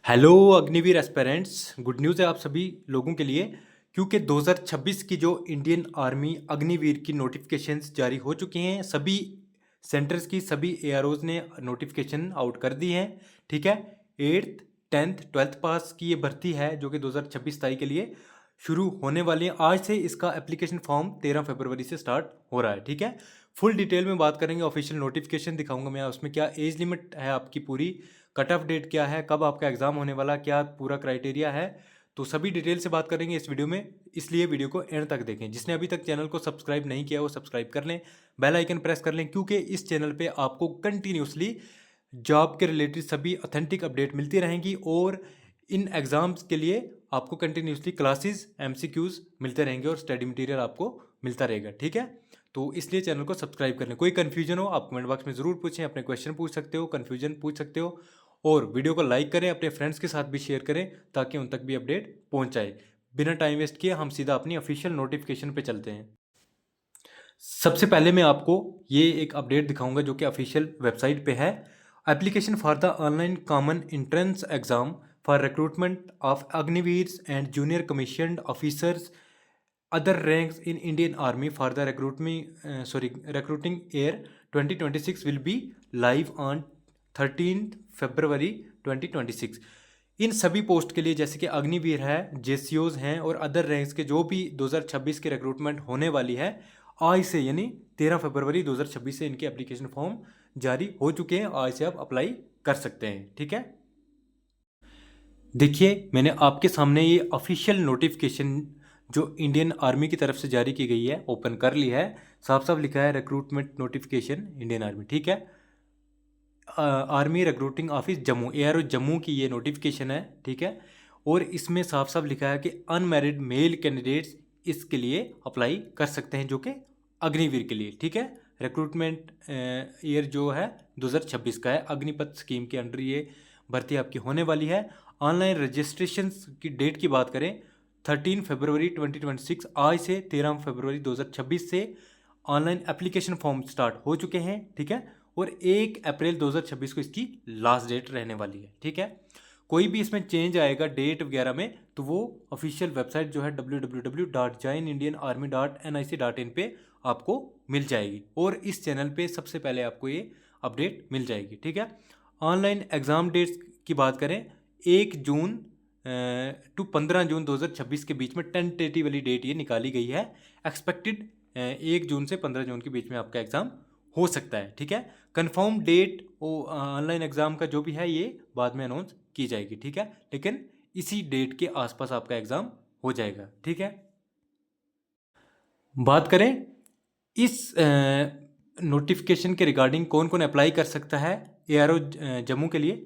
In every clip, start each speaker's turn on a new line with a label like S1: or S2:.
S1: Hello Agniveer aspirants, good news है आप सभी लोगों के लिए क्योंकि 2026 की जो इंडियन आर्मी अग्निवीर की नोटिफिकेशंस जारी हो चुकी हैं। सभी सेंटर्स की सभी एआरओज ने नोटिफिकेशन आउट कर दी हैं। ठीक है, 8th 10th 12th पास की ये भर्ती है जो कि 2026 तारीख के लिए शुरू होने वाली है। आज से इसका एप्लीकेशन फॉर्म 13 फरवरी से स्टार्ट हो रहा है। ठीक है, फुल डिटेल में बात करेंगे, ऑफिशियल नोटिफिकेशन दिखाऊंगा मैं, उसमें क्या एज लिमिट है आपकी, पूरी कट ऑफ डेट क्या है, कब आपका एग्जाम होने वाला, क्या पूरा क्राइटेरिया है, तो सभी डिटेल से बात करेंगे इस वीडियो में। इसलिए वीडियो को एंड तक देखें। जिसने अभी तक चैनल को सब्सक्राइब नहीं किया वो सब्सक्राइब कर लें, बेल आइकन प्रेस कर लें, क्योंकि इस चैनल पे आपको कंटिन्यूसली जॉब के रिलेटेड सभी ऑथेंटिक अपडेट मिलती रहेंगी और इन एग्ज़ाम्स के लिए आपको कंटिन्यूसली क्लासेस एमसीक्यूज मिलते रहेंगे और स्टडी मटेरियल आपको मिलता रहेगा। ठीक है, तो इसलिए चैनल को सब्सक्राइब कर लें। कोई कन्फ्यूजन हो आप कमेंट बॉक्स में ज़रूर पूछें, अपने क्वेश्चन पूछ सकते हो, कन्फ्यूजन पूछ सकते हो, और वीडियो को लाइक करें, अपने फ्रेंड्स के साथ भी शेयर करें ताकि उन तक भी अपडेट पहुंच जाए। बिना टाइम वेस्ट किए हम सीधा अपनी ऑफिशियल नोटिफिकेशन पे चलते हैं। सबसे पहले मैं आपको ये एक अपडेट दिखाऊंगा जो कि ऑफिशियल वेबसाइट पे है। Application for the online common entrance exam for recruitment of Agniveers and junior commissioned officers other ranks in Indian Army for the recruiting year 2026 will be live on 13th February 2026। इन सभी post के लिए जैसे कि अग्निवीर है, जेसीओज हैं और अदर रैंक्स के जो भी 2026 की रिक्रूटमेंट होने वाली है, आज से यानी 13 फरवरी 2026 से इनके एप्लीकेशन फॉर्म जारी हो चुके हैं। आज से आप अप्लाई कर सकते हैं। ठीक है, देखिए मैंने आपके सामने ये ऑफिशियल नोटिफिकेशन जो इंडियन आर्मी की तरफ से जारी की गई है ओपन कर ली है। साफ साफ लिखा है रिक्रूटमेंट नोटिफिकेशन इंडियन आर्मी। ठीक है, army recruiting office Jammu, ARO Jammu की ये नोटिफिकेशन है। ठीक है, और इसमें साफ साफ लिखा है कि अनमैरिड मेल कैंडिडेट्स इसके लिए अप्लाई कर सकते हैं जो कि अग्निवीर के लिए। ठीक है, रिक्रूटमेंट ईयर जो है 2026 का है। अग्निपथ स्कीम के अंडर ये भर्ती आपकी होने वाली है। ऑनलाइन रजिस्ट्रेशन की डेट की बात करें 13 फरवरी 2026, आज से 13 फरवरी 2026 से ऑनलाइन एप्लीकेशन फॉर्म स्टार्ट हो चुके हैं। ठीक है, और 1 अप्रैल 2026 को इसकी लास्ट डेट रहने वाली है। ठीक है, कोई भी इसमें चेंज आएगा डेट वगैरह में तो वो ऑफिशियल वेबसाइट जो है www.joinindianarmy.nic.in पे आपको मिल जाएगी और इस चैनल पे सबसे पहले आपको ये अपडेट मिल जाएगी। ठीक है, ऑनलाइन एग्ज़ाम डेट्स की बात करें 1 जून टू 15 जून 2026 के बीच में टेंटेटिव वाली डेट ये निकाली गई है। एक्सपेक्टेड 1 जून से 15 जून के बीच में आपका एग्ज़ाम हो सकता है। ठीक है, कंफर्म डेट ऑनलाइन एग्ज़ाम का जो भी है ये बाद में अनाउंस की जाएगी। ठीक है, लेकिन इसी डेट के आसपास आपका एग्ज़ाम हो जाएगा। ठीक है, बात करें इस नोटिफिकेशन के रिगार्डिंग कौन कौन अप्लाई कर सकता है एआरओ जम्मू के लिए।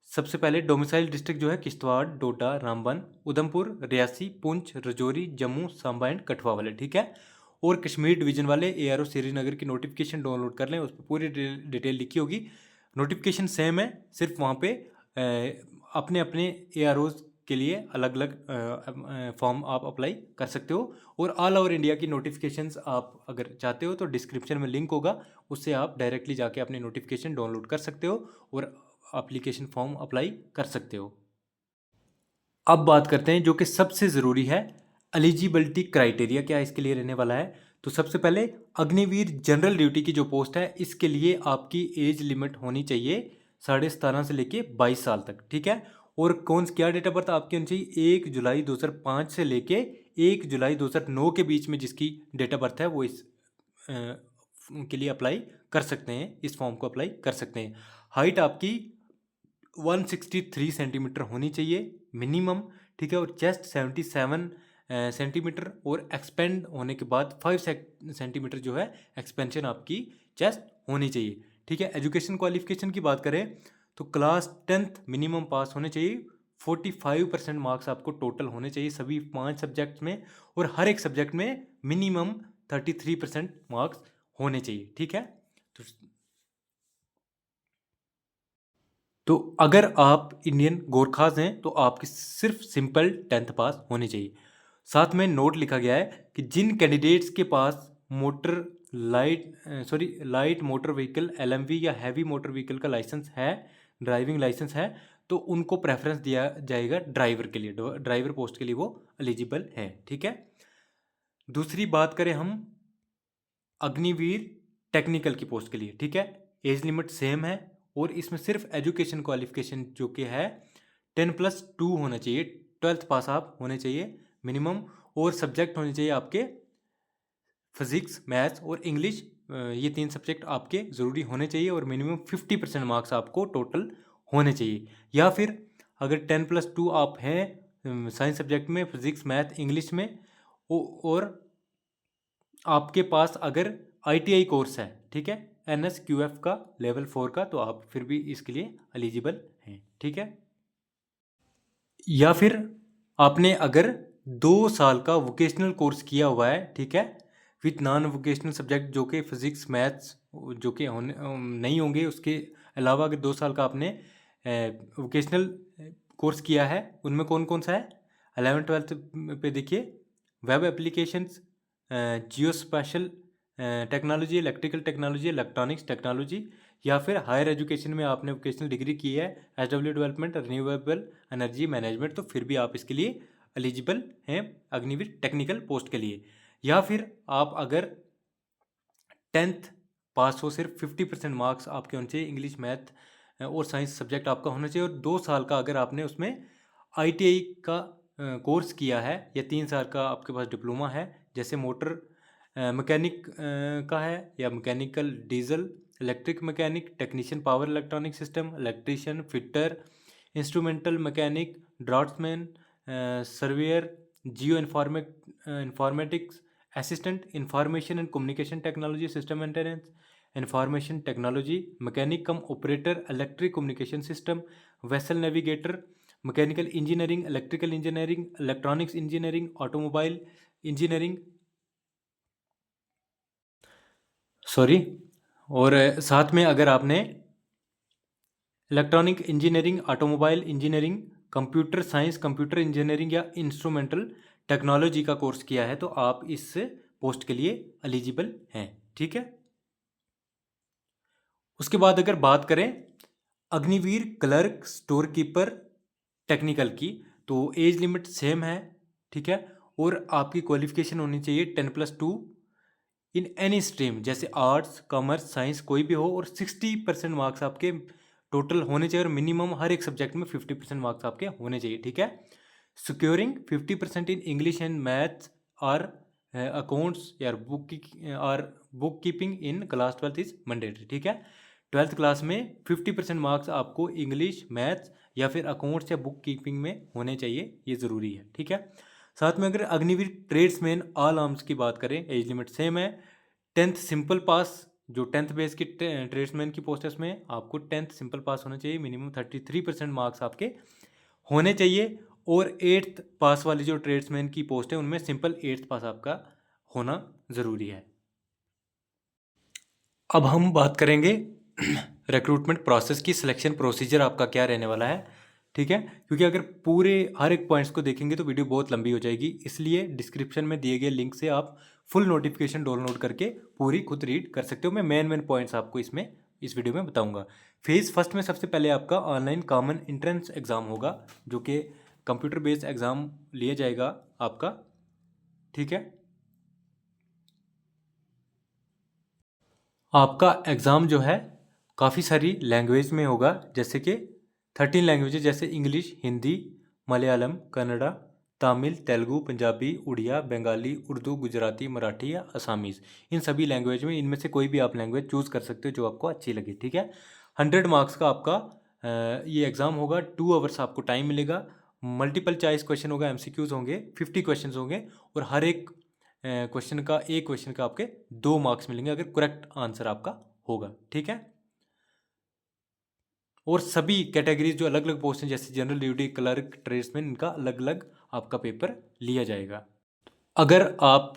S1: सबसे पहले डोमिसाइल डिस्ट्रिक्ट जो है किश्तवाड़, डोडा, रामबन, उधमपुर, रियासी, पुंछ, रजौरी, जम्मू, सांबा एंड कठुआ वाले। ठीक है, और कश्मीर डिवीजन वाले एआरओ श्रीनगर की नोटिफिकेशन डाउनलोड कर लें, उस पर पूरी डिटेल लिखी होगी। नोटिफिकेशन सेम है, सिर्फ वहाँ पे अपने अपने एआरओज के लिए अलग अलग फॉर्म आप अप्लाई कर सकते हो। और ऑल ओवर इंडिया की नोटिफिकेशंस आप अगर चाहते हो तो डिस्क्रिप्शन में लिंक होगा, उससे आप डायरेक्टली जाके अपनी नोटिफिकेशन डाउनलोड कर सकते हो और एप्लीकेशन फॉर्म अप्लाई कर सकते हो। अब बात करते हैं जो कि सबसे ज़रूरी है, एलिजिबिलिटी क्राइटेरिया क्या इसके लिए रहने वाला है। तो सबसे पहले अग्निवीर जनरल ड्यूटी की जो पोस्ट है इसके लिए आपकी एज लिमिट होनी चाहिए 17.5 से लेके 22 साल तक। ठीक है, और कौन क्या डेट ऑफ बर्थ आपकी होनी चाहिए 1 जुलाई 2005 से लेके 1 जुलाई 2009 के बीच में जिसकी डेट ऑफ बर्थ है वो इस के लिए अप्लाई कर सकते हैं, इस फॉर्म को अप्लाई कर सकते हैं। हाइट आपकी 163 सेंटीमीटर होनी चाहिए मिनिमम। ठीक है, और चेस्ट 77 सेंटीमीटर और एक्सपेंड होने के बाद 5 सेंटीमीटर जो है एक्सपेंशन आपकी चेस्ट होनी चाहिए। ठीक है, एजुकेशन क्वालिफिकेशन की बात करें तो क्लास 10th मिनिमम पास होने चाहिए। 45% मार्क्स आपको टोटल होने चाहिए सभी 5 सब्जेक्ट में, और हर एक सब्जेक्ट में मिनिमम 33% मार्क्स होने चाहिए। ठीक है, तो अगर आप इंडियन गोरखाज हैं तो आपकी सिर्फ सिंपल 10th पास होनी चाहिए। साथ में नोट लिखा गया है कि जिन कैंडिडेट्स के पास लाइट मोटर व्हीकल एलएमवी या हैवी मोटर व्हीकल का लाइसेंस है, ड्राइविंग लाइसेंस है, तो उनको प्रेफरेंस दिया जाएगा ड्राइवर के लिए, ड्राइवर पोस्ट के लिए वो एलिजिबल है। ठीक है। दूसरी बात करें हम अग्निवीर टेक्निकल की पोस्ट के लिए। ठीक है। एज लिमिट सेम है और इसमें सिर्फ एजुकेशन क्वालिफिकेशन जो कि है 10+2 होना चाहिए, 12th पास आप होने चाहिए मिनिमम, और सब्जेक्ट होने चाहिए आपके फिजिक्स, मैथ्स और इंग्लिश। ये 3 सब्जेक्ट आपके ज़रूरी होने चाहिए और मिनिमम 50% मार्क्स आपको टोटल होने चाहिए। या फिर अगर 10+2 आप हैं साइंस सब्जेक्ट में, फिजिक्स, मैथ, इंग्लिश में, और आपके पास अगर ITI कोर्स है, ठीक है, NSQF का लेवल 4 का, तो आप फिर भी इसके लिए एलिजिबल हैं। ठीक है। या फिर आपने अगर 2 साल का वोकेशनल कोर्स किया हुआ है, ठीक है, विथ नॉन वोकेशनल सब्जेक्ट जो कि फिजिक्स, मैथ्स जो कि होने नहीं होंगे, उसके अलावा अगर 2 साल का आपने वोकेशनल कोर्स किया है, उनमें कौन कौन सा है? 11th-12th पे देखिए, web applications, geospatial technology, electrical technology, electronics technology, या फिर हायर एजुकेशन में आपने वोकेशनल डिग्री की है SW development, renewable energy management, तो फिर भी आप इसके लिए एलिजिबल हैं अग्निवीर टेक्निकल पोस्ट के लिए। या फिर आप अगर 10th पास हो, सिर्फ 50% मार्क्स आपके होने चाहिए, इंग्लिश, मैथ और साइंस सब्जेक्ट आपका होना चाहिए, और 2 साल का अगर आपने उसमें ITI का कोर्स किया है, या 3 साल का आपके पास डिप्लोमा है, जैसे मोटर मैकेनिक का है, या mechanical diesel, electric mechanic, technician power electronic system, electrician, fitter, instrumental mechanic, draughtsman, surveyor, Jio informatics assistant, information and communication technology, system maintenance, information technology, mechanic come operator, electric communication system, vessel navigator, mechanical engineering, electrical engineering, electronics engineering, automobile engineering, sorry, और साथ में अगर आपने electronic engineering, automobile engineering, computer science, computer engineering या instrumental technology का course किया है, तो आप इस पोस्ट के लिए एलिजिबल हैं। ठीक है। उसके बाद अगर बात करें Agniveer clerk store keeper technical की, तो एज लिमिट सेम है। ठीक है। और आपकी क्वालिफिकेशन होनी चाहिए 10+2 इन एनी स्ट्रीम, जैसे आर्ट्स, कॉमर्स, साइंस कोई भी हो, और 60% मार्क्स आपके टोटल होने चाहिए, और मिनिमम हर एक सब्जेक्ट में 50% मार्क्स आपके होने चाहिए। ठीक है। Securing 50% in English and maths और अकाउंट्स या book keeping in class 12th is mandatory. ठीक है। 12th क्लास में 50% मार्क्स आपको इंग्लिश, मैथ्स या फिर अकाउंट्स या बुक कीपिंग में होने चाहिए, ये ज़रूरी है। ठीक है। साथ में अगर अग्निवीर ट्रेड्समैन ऑल आर्म्स की बात करें, एज लिमिट सेम है। 10th सिंपल पास, जो 10th बेस की ट्रेड्समैन की पोस्ट है, उसमें आपको 10th सिंपल पास होना चाहिए, मिनिमम 33% मार्क्स आपके होने चाहिए, और 8th पास वाली जो ट्रेड्समैन की पोस्ट है, उनमें सिंपल 8th पास आपका होना ज़रूरी है। अब हम बात करेंगे रिक्रूटमेंट प्रोसेस की, सिलेक्शन प्रोसीजर आपका क्या रहने वाला है। ठीक है। क्योंकि अगर पूरे हर एक पॉइंट्स को देखेंगे तो वीडियो बहुत लंबी हो जाएगी, इसलिए डिस्क्रिप्शन में दिए गए लिंक से आप फुल नोटिफिकेशन डाउनलोड करके पूरी खुद रीड कर सकते हो। मैं मेन पॉइंट्स आपको इस वीडियो में बताऊंगा। फेज़ फर्स्ट में सबसे पहले आपका ऑनलाइन कॉमन एंट्रेंस एग्ज़ाम होगा, जो कि कंप्यूटर बेस्ड एग्ज़ाम लिया जाएगा आपका। ठीक है। आपका एग्ज़ाम जो है काफ़ी सारी लैंग्वेज में होगा, जैसे कि 13 लैंग्वेजेज, जैसे इंग्लिश, हिंदी, मलयालम, कन्नड़ा, तमिल, तेलुगु, पंजाबी, उड़िया, बंगाली, उर्दू, गुजराती, मराठी या असामीज़। इन सभी लैंग्वेज में इनमें से कोई भी आप लैंग्वेज चूज़ कर सकते हो जो आपको अच्छी लगे। ठीक है। 100 मार्क्स का आपका ये एग्ज़ाम होगा, 2 आवर्स आपको टाइम मिलेगा, मल्टीपल चॉइस क्वेश्चन होगा, MCQs होंगे, 50 क्वेश्चन होंगे, और हर एक एक क्वेश्चन का आपके 2 मार्क्स मिलेंगे अगर करेक्ट आंसर आपका होगा। ठीक है। और सभी कैटेगरीज जो अलग अलग पोस्ट हैं, जैसे जनरल ड्यूटी, क्लर्क, ट्रेड्समैन, इनका अलग अलग आपका पेपर लिया जाएगा। अगर आप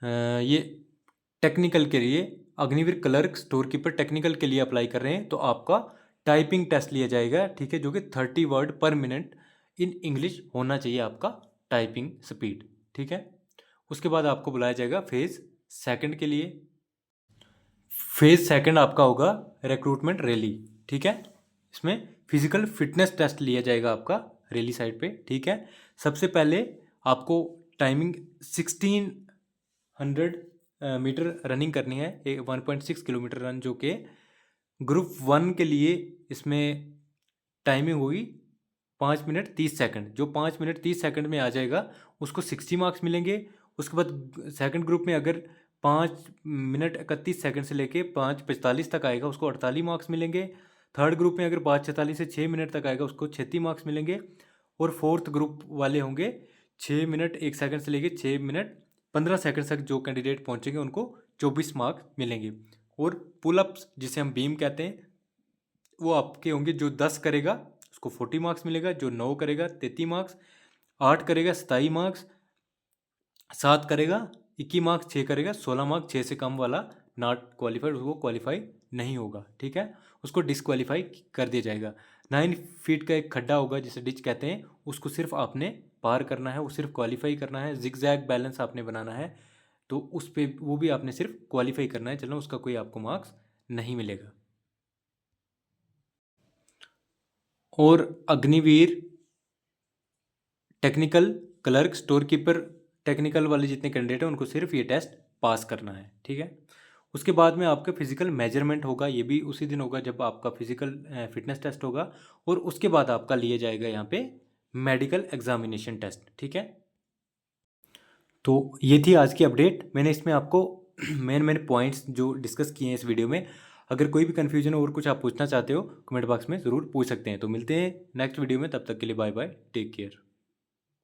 S1: ये टेक्निकल के लिए, Agniveer clerk store keeper technical के लिए अप्लाई कर रहे हैं, तो आपका टाइपिंग टेस्ट लिया जाएगा। ठीक है। जो कि 30 वर्ड पर मिनट इन इंग्लिश होना चाहिए आपका टाइपिंग स्पीड। ठीक है। उसके बाद आपको बुलाया जाएगा फेज़ सेकंड के लिए। फेज़ सेकंड आपका होगा रिक्रूटमेंट रैली। ठीक है। इसमें फिजिकल फिटनेस टेस्ट लिया जाएगा आपका रैली साइड पे, ठीक है। सबसे पहले आपको टाइमिंग 1600 मीटर रनिंग करनी है, 1.6 किलोमीटर रन, जो कि ग्रुप 1 के लिए इसमें टाइमिंग होगी 5 मिनट 30 सेकंड। जो 5 मिनट 30 सेकंड में आ जाएगा उसको 60 मार्क्स मिलेंगे। उसके बाद सेकंड ग्रुप में अगर 5 मिनट 31 सेकंड से लेके 5:45 तक आएगा उसको 48 मार्क्स मिलेंगे। थर्ड ग्रुप में अगर 5:46 से 6 मिनट तक आएगा उसको 36 मार्क्स मिलेंगे। और फोर्थ ग्रुप वाले होंगे 6 मिनट 1 सेकंड से लेके 6 मिनट 15 सेकंड तक जो कैंडिडेट पहुंचेंगे उनको 24 मार्क्स मिलेंगे। और पुलअप्स जिसे हम बीम कहते हैं वो आपके होंगे, जो 10 करेगा उसको 40 मार्क्स मिलेगा, जो 9 करेगा 33 मार्क्स, 8 करेगा 27 मार्क्स, 7 करेगा 21 मार्क्स, 6 करेगा 16 मार्क्स। 6 से कम वाला नॉट क्वालिफाइड, उसको क्वालिफाई नहीं होगा, ठीक है, उसको डिसक्वालीफाई कर दिया जाएगा। 9 फीट का एक खड्डा होगा जिसे डिच कहते हैं, उसको सिर्फ आपने पार करना है, वो सिर्फ क्वालिफाई करना है। जिगजैग बैलेंस आपने बनाना है तो उस पर वो भी आपने सिर्फ क्वालिफाई करना है, चलो उसका कोई आपको मार्क्स नहीं मिलेगा। और Agniveer, technical clerk, store keeper, technical वाले जितने कैंडिडेट हैं उनको सिर्फ ये टेस्ट पास करना है, ठीक है। उसके बाद में आपका फिजिकल मेजरमेंट होगा, ये भी उसी दिन होगा जब आपका फिजिकल फिटनेस टेस्ट होगा। और उसके बाद आपका लिया जाएगा यहाँ पे मेडिकल एग्जामिनेशन टेस्ट, ठीक है। तो ये थी आज की अपडेट। मैंने इसमें आपको मेन पॉइंट्स जो डिस्कस किए हैं इस वीडियो में। अगर कोई भी कन्फ्यूजन और कुछ आप पूछना चाहते हो कमेंट बॉक्स में ज़रूर पूछ सकते हैं। तो मिलते हैं नेक्स्ट वीडियो में, तब तक के लिए बाय बाय, टेक केयर।